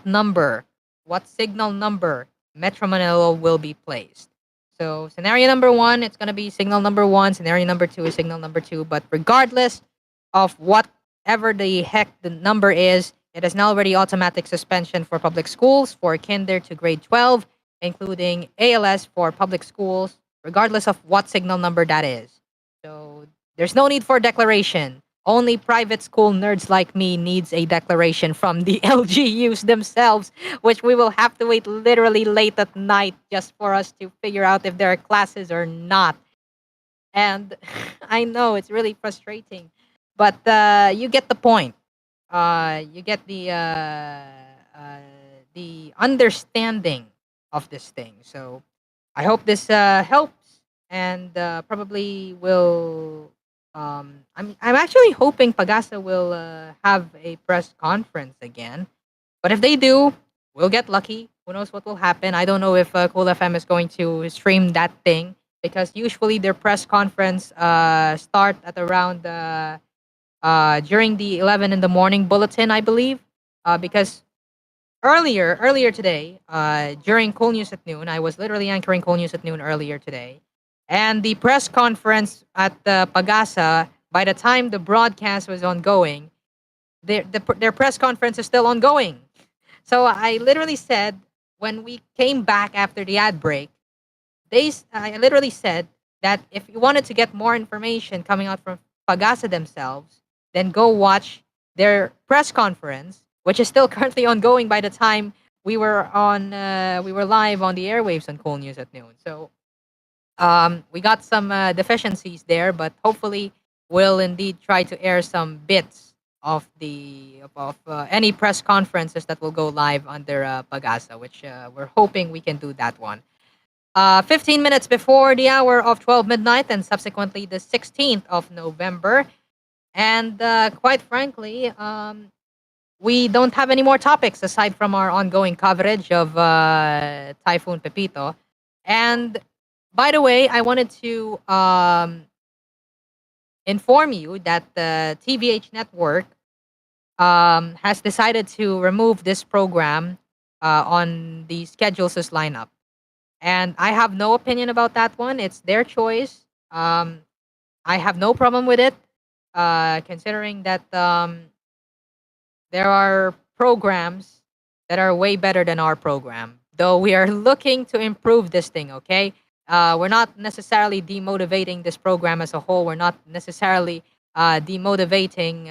signal number Metro Manila will be placed. So scenario number 1, it's going to be signal number 1. Scenario number 2 is signal number 2. But regardless of whatever the heck the number is, it is now already automatic suspension for public schools for kinder to grade 12, including ALS for public schools, regardless of what signal number that is. So there's no need for declaration. Only private school nerds like me needs a declaration from the LGUs themselves, which we will have to wait literally late at night just for us to figure out if there are classes or not. And I know it's really frustrating, but you get the point. You get the understanding of this thing. So I hope this helps, and probably will. I'm actually hoping Pagasa will have a press conference again, but if they do, we'll get lucky. Who knows what will happen? I don't know if Cool FM is going to stream that thing, because usually their press conference start at around during the 11 in the morning bulletin, I believe, because earlier today, during Cool News at noon, I was literally anchoring Cool News at noon earlier today, and the press conference at the Pagasa, by the time the broadcast was ongoing, their press conference is still ongoing. So I literally said, when we came back after the ad break, I literally said that if you wanted to get more information coming out from Pagasa themselves, then go watch their press conference, which is still currently ongoing by the time we were live on the airwaves on Cool News at noon. So we got some deficiencies there, but hopefully we'll indeed try to air some bits of any press conferences that will go live under Pagasa, which we're hoping we can do that one. 15 minutes before the hour of 12 midnight, and subsequently the 16th of November. And quite frankly, we don't have any more topics aside from our ongoing coverage of Typhoon Pepito. And by the way, I wanted to inform you that the TVH network has decided to remove this program on the schedules lineup. And I have no opinion about that one. It's their choice. I have no problem with it, considering that there are programs that are way better than our program. Though we are looking to improve this thing, okay? We're not necessarily demotivating this program as a whole. We're not necessarily demotivating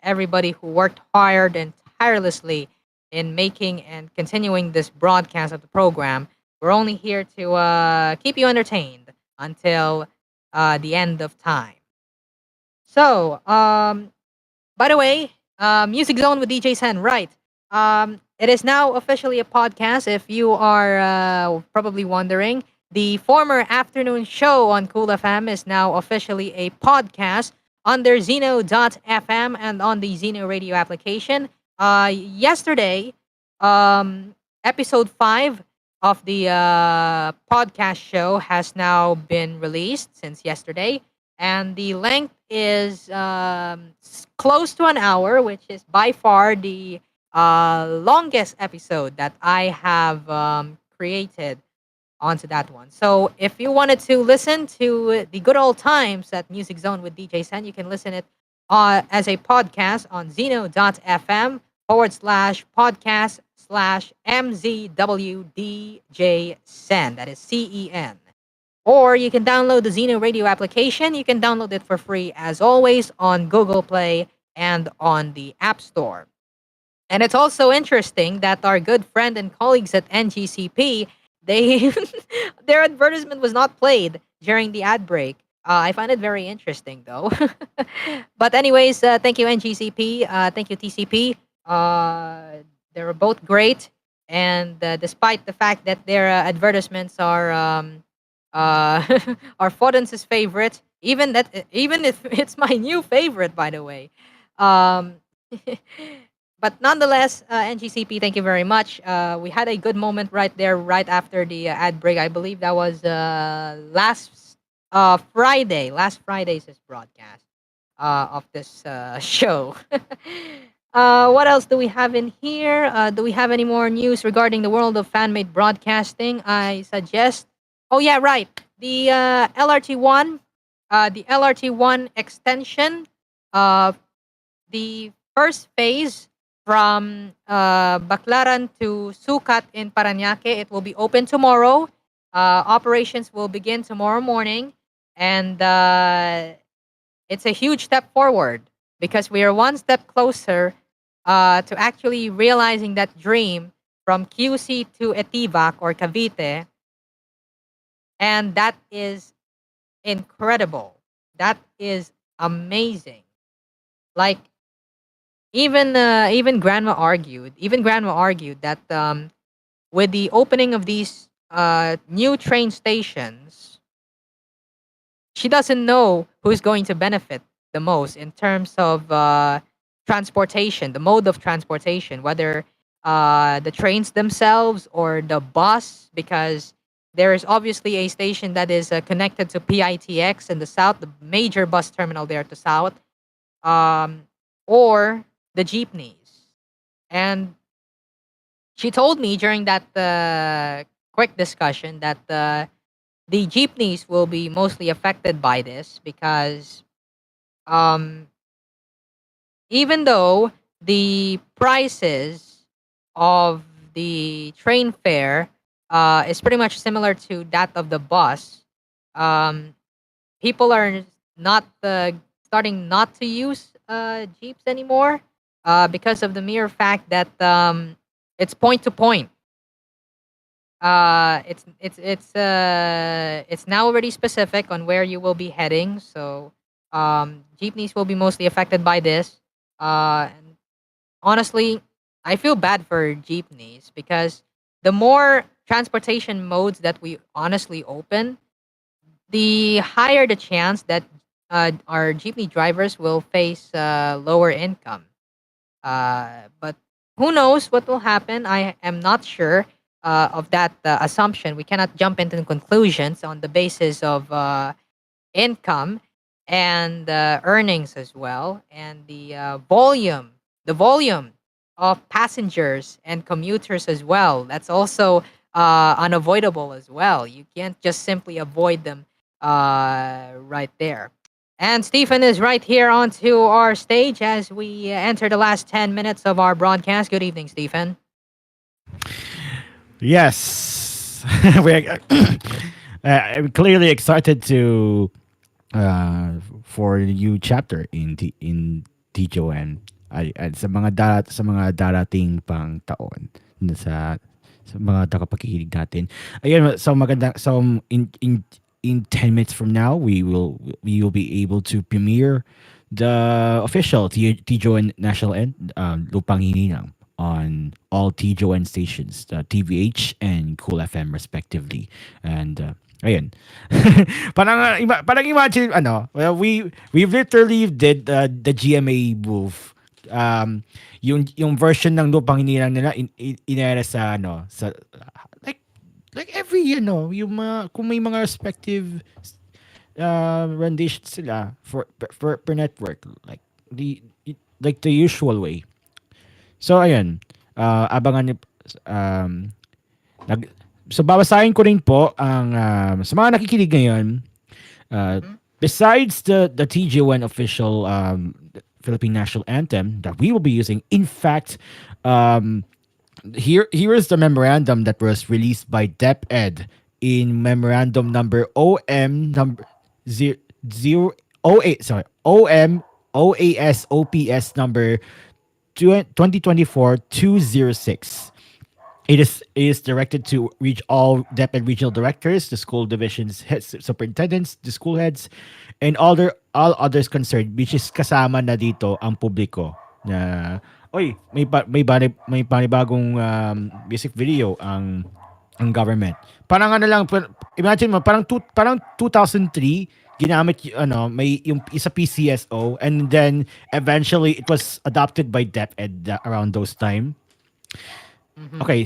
everybody who worked hard and tirelessly in making and continuing this broadcast of the program. We're only here to keep you entertained until the end of time. So, by the way, Music Zone with DJ Sen, right? It is now officially a podcast. If you are probably wondering, the former afternoon show on Cool FM is now officially a podcast under Zeno.fm and on the Zeno radio application. Yesterday, episode 5 of the podcast show has now been released since yesterday, and the length is close to an hour, which is by far the longest episode that I have created onto that one. So if you wanted to listen to the good old times at Music Zone with DJ Sen, you can listen it as a podcast on zeno.fm /podcast/MZWDJ Sen. That is CEN. Or you can download the Zeno Radio application. You can download it for free, as always, on Google Play and on the App Store. And it's also interesting that our good friend and colleagues at NGCP, they their advertisement was not played during the ad break. I find it very interesting, though. But anyways, thank you NGCP, thank you TCP. They were both great, and despite the fact that their advertisements are are Foden's favorite, even if it's my new favorite, by the way. Um, but nonetheless, NGCP, thank you very much. We had a good moment right there, right after the ad break. I believe that was last Friday, last Friday's broadcast of this show. What else do we have in here? Do we have any more news regarding the world of fan-made broadcasting? I suggest. Oh yeah, right. The LRT1, the LRT1 extension, the first phase from Baclaran to Sucat in Parañaque. It will be open tomorrow. Operations will begin tomorrow morning, and it's a huge step forward because we are one step closer to actually realizing that dream from QC to Etivac or Cavite. And that is incredible. That is amazing. Like even grandma argued that with the opening of these new train stations, she doesn't know who's going to benefit the most in terms of transportation, the mode of transportation, whether the trains themselves or the bus, because there is obviously a station that is connected to PITX in the south, the major bus terminal there to south, or the jeepneys. And she told me during that quick discussion that the jeepneys will be mostly affected by this because um, even though the prices of the train fare is pretty much similar to that of the bus, people are not starting not to use jeeps anymore because of the mere fact that it's point to point. It's now already specific on where you will be heading, so jeepneys will be mostly affected by this. And honestly, I feel bad for jeepneys because the more transportation modes that we honestly open, the higher the chance that our jeepney drivers will face lower income. But who knows what will happen? I am not sure of that assumption. We cannot jump into conclusions on the basis of income and earnings as well, and the volume of passengers and commuters as well. That's also unavoidable as well. You can't just simply avoid them right there. And Stephen is right here onto our stage as we enter the last 10 minutes of our broadcast. Good evening, Stephen. Yes, we're clearly excited to for the new chapter in TJON at sa mga darating pang taon sa mga tagapakikinig natin. Ayun, so maganda, so in 10 minutes from now we will be able to premiere the official TJON National End Lupang Hininang on all TJON stations, TVH and Cool FM respectively. And ayun. Parang imagine well, we literally did the GMA move. Yung version ng Lupang Hininang nila inera sa like every yung mga kung may mga respective renditions sila per network, like the usual way. So ayun, abangan niyo so babasahin ko rin po ang sa mga nakikinig ngayon, besides the TJ1 official Philippine National Anthem that we will be using. In fact, here is the memorandum that was released by DepEd in memorandum number OM number 008 sorry OM OAS number 2024-206. It is directed to reach all DepEd regional directors, the school divisions heads, superintendents, the school heads, and all others concerned, which is kasama na dito ang publiko na may panibagong music video ang government. Parang imagine mo parang 2003 ginamit may yung isa PCSO, and then eventually it was adopted by DepEd around those time. Okay,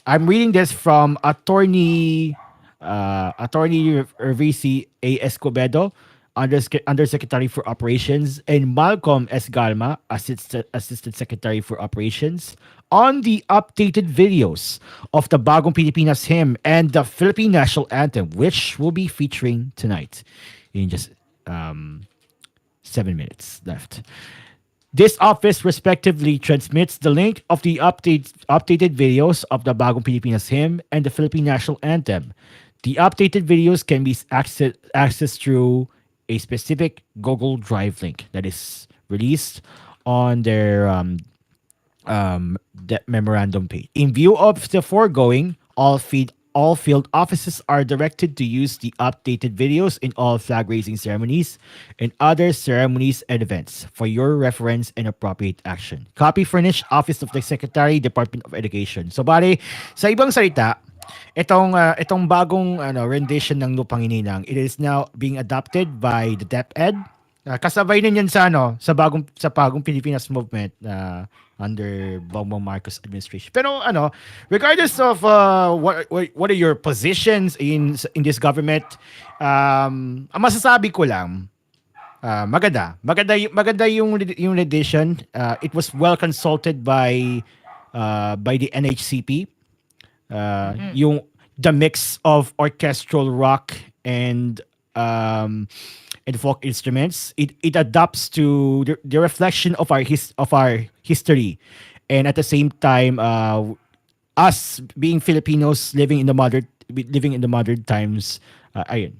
I'm reading this from Attorney Revisi A. Escobedo, Undersecretary for Operations, and Malcolm S. Galma, Assistant Secretary for Operations, on the updated videos of the Bagong Pilipinas Hymn and the Philippine National Anthem, which will be featuring tonight in just 7 minutes left. This office respectively transmits the link of the updated videos of the Bagong Pilipinas Hymn and the Philippine National Anthem. The updated videos can be accessed through a specific Google Drive link that is released on their memorandum page. In view of the foregoing, all field offices are directed to use the updated videos in all flag raising ceremonies and other ceremonies and events for your reference and appropriate action. Copy furnished Office of the Secretary, Department of Education. So bale, sa ibang salita, itong bagong rendition ng Lupang Hininang, it is now being adopted by the DepEd. Kasabay din yan sa bagong Pilipinas movement under Bongbong Marcos administration. Pero regardless of what are your positions in this government, ang masasabi ko lang, maganda yung edition. It was well consulted by the NHCP. Yung the mix of orchestral rock and folk instruments, it adapts to the reflection of our history, and at the same time, us being Filipinos living in the modern times, it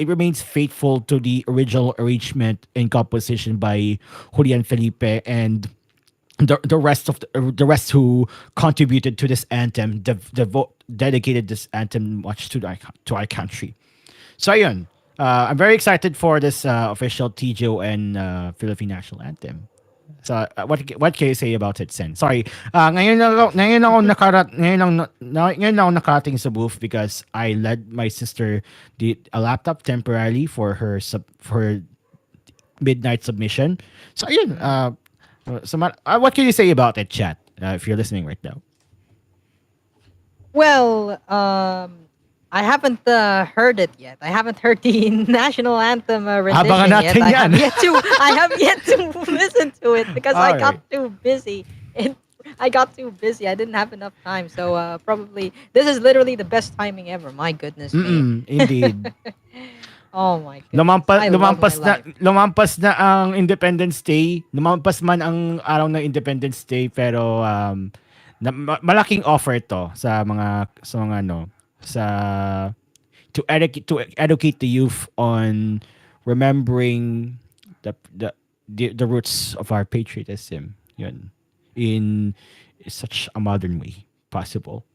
remains faithful to the original arrangement and composition by Julian Felipe and the rest who contributed to this anthem, dedicated this anthem much to our country. So ayun, I'm very excited for this official TJO and Philippine National Anthem. So what can you say about it, Sen? Sorry, ngayon ako nakarating sa booth because I led my sister a laptop temporarily for her midnight submission. So ayun, what can you say about it, chat? If you're listening right now. Well, I haven't heard it yet. I haven't heard the national anthem rendition Abangan yet. natin yan. I have yet to listen to it because I got too busy. I didn't have enough time. So probably this is literally the best timing ever. My goodness me. Indeed. Oh my goodness. Lumampas na ang Independence Day. Lumampas man ang araw ng Independence Day, pero malaking offer to sa to educate the youth on remembering the roots of our patriotism. Yun, in such a modern way possible.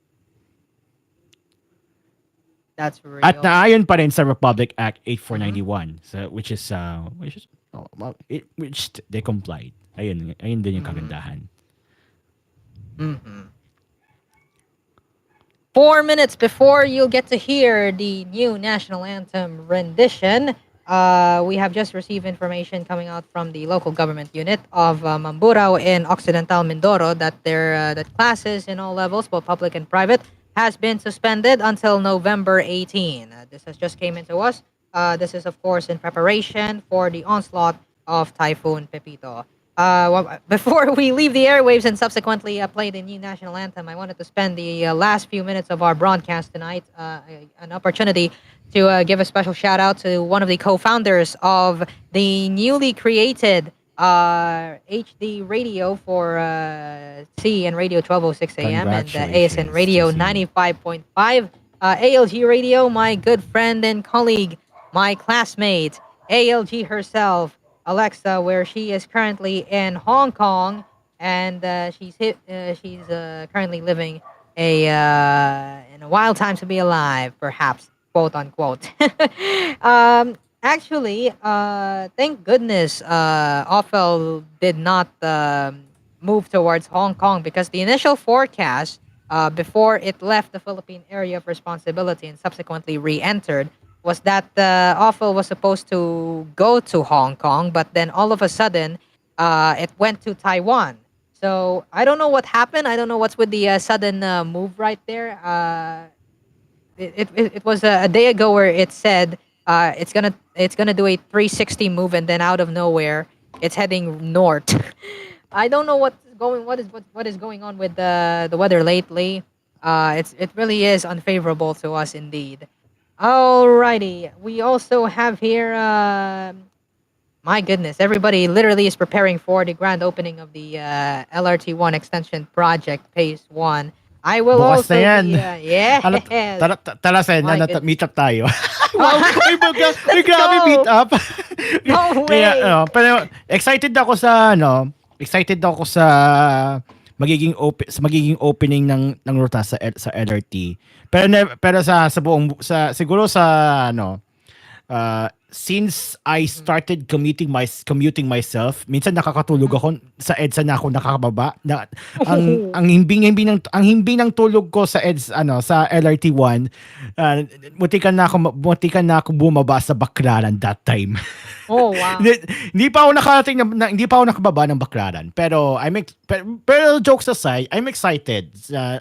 That's At real. naayon pa rin sa Republic Act Mhm. 8491, so which they complied. Ayun din yung Mhm. kagandahan. Mhm. 4 minutes before you'll get to hear the new national anthem rendition, we have just received information coming out from the local government unit of Mamburao in Occidental Mindoro that that classes in all levels, both public and private, has been suspended until November 18. This has just came into us. This is, of course, in preparation for the onslaught of Typhoon Pepito. Before we leave the airwaves and subsequently play the new national anthem, I wanted to spend the last few minutes of our broadcast tonight an opportunity to give a special shout out to one of the co-founders of the newly created HD radio for CEN Radio 1206 AM and ASN Congratulations to Radio see. 95.5. ALG Radio, my good friend and colleague, my classmate, ALG herself, Alexa, where she is currently in Hong Kong, and she's currently living in a wild time to be alive, perhaps, quote unquote. Actually, thank goodness, Ophel did not move towards Hong Kong because the initial forecast, before it left the Philippine area of responsibility and subsequently re-entered, was that Ophel was supposed to go to Hong Kong, but then all of a sudden, it went to Taiwan. So I don't know what happened. I don't know what's with the sudden move right there. It was a day ago where it said it's gonna do a 360 move, and then out of nowhere it's heading north. I don't know what is going on with the weather lately. It really is unfavorable to us indeed. Alrighty, we also have here. My goodness, everybody literally is preparing for the grand opening of the LRT1 extension project, phase one. I will Bukas na also yan. be, yes. Tara, Sen, My goodness. meet up tayo. Wow! Ay, Let's grabe go. meet up. No Kaya, way. pero excited ako sa magiging opening ng ruta sa LRT. Pero siguro sa since I started commuting myself, minsan nakakatulog ako sa EDSA na ako nakakababa. Ang himbing ng tulog ko sa sa LRT1, mutikan na ako bumaba sa Baclaran that time. Oh, wow. Hindi pa ako nakarating hindi pa ako nakababa ng Baclaran. Pero pero jokes aside, I'm excited sa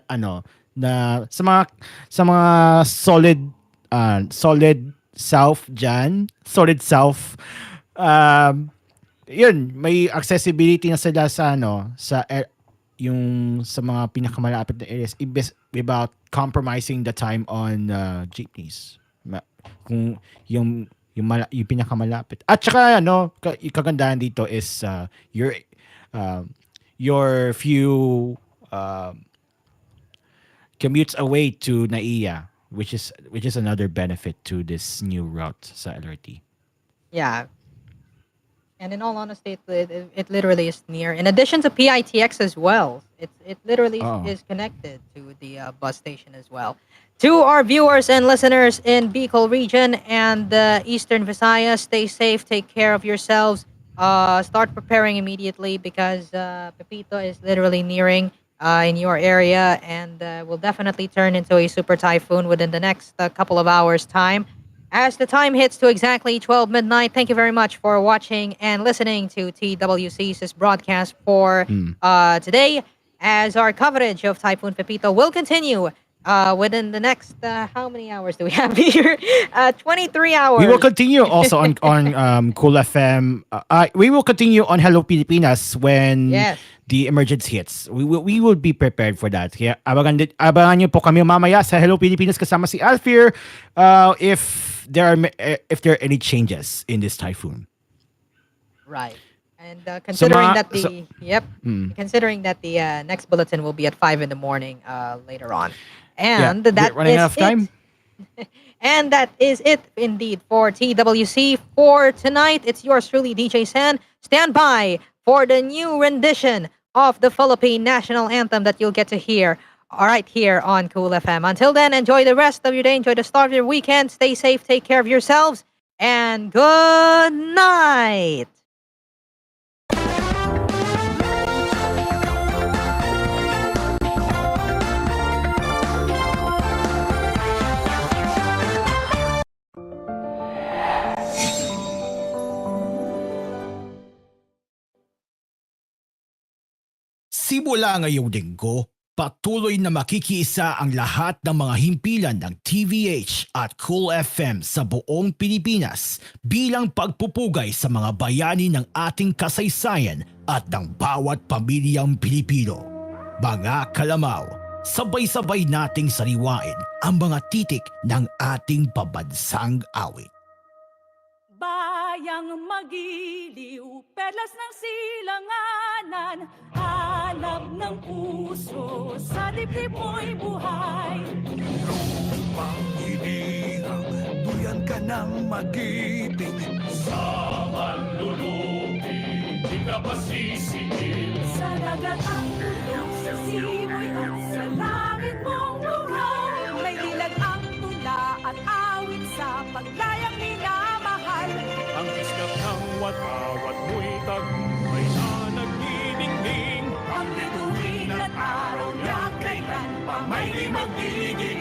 na sa mga solid South dyan, solid South. Yun, may accessibility na sila sa yung sa mga pinakamalapit na areas without compromising the time on jeepneys. Kung yung pinakamalapit. At saka yung kagandahan dito is your few commutes away to NAIA, which is another benefit to this new route sa LRT. Yeah. And in all honesty, it literally is near. In addition to PITX as well, it literally is connected to the bus station as well. To our viewers and listeners in Bicol region and Eastern Visayas, stay safe, take care of yourselves. Start preparing immediately because Pepito is literally nearing in your area and will definitely turn into a super typhoon within the next couple of hours' time. As the time hits to exactly 12 midnight, thank you very much for watching and listening to TWC's broadcast for today. As our coverage of Typhoon Pepito will continue within the next, how many hours do we have here? 23 hours. We will continue also on Cool FM. We will continue on Hello Pilipinas when the emergency hits. We will be prepared for that. Kaya abangan niyo po kami mamaya sa Hello Pilipinas kasama si Alfir if there are any changes in this typhoon. Right. And considering that the next bulletin will be at 5 in the morning later on. And we're running out of time. And that is it indeed for TWC for tonight. It's yours truly, DJ CEN. Stand by for the new rendition of the Philippine National Anthem that you'll get to hear right here on Cool FM. Until then, enjoy the rest of your day. Enjoy the start of your weekend. Stay safe. Take care of yourselves. And good night. Simula ngayong linggo, patuloy na makikiisa ang lahat ng mga himpilan ng TVH at Cool FM sa buong Pilipinas bilang pagpupugay sa mga bayani ng ating kasaysayan at ng bawat pamilyang Pilipino. Mga kalamaw, sabay-sabay nating sariwain ang mga titik ng ating pabansang awit. Bayang magiliw, perlas ng silanganan, hanap ng puso, sa dibdib mo'y buhay. Lupang hinirang, duyan ka ng magiting. Sa manlulupi, di ka pasisingil. Sa dagat ang tulong, sa simoy at sa langit mong lugaw. May dilag ang tula at awit sa paglayang minamahal. Ang iskap ng watawat mo'y tagumpay na nagniningning. Ang bituin at araw niya kailan pa may di magiging.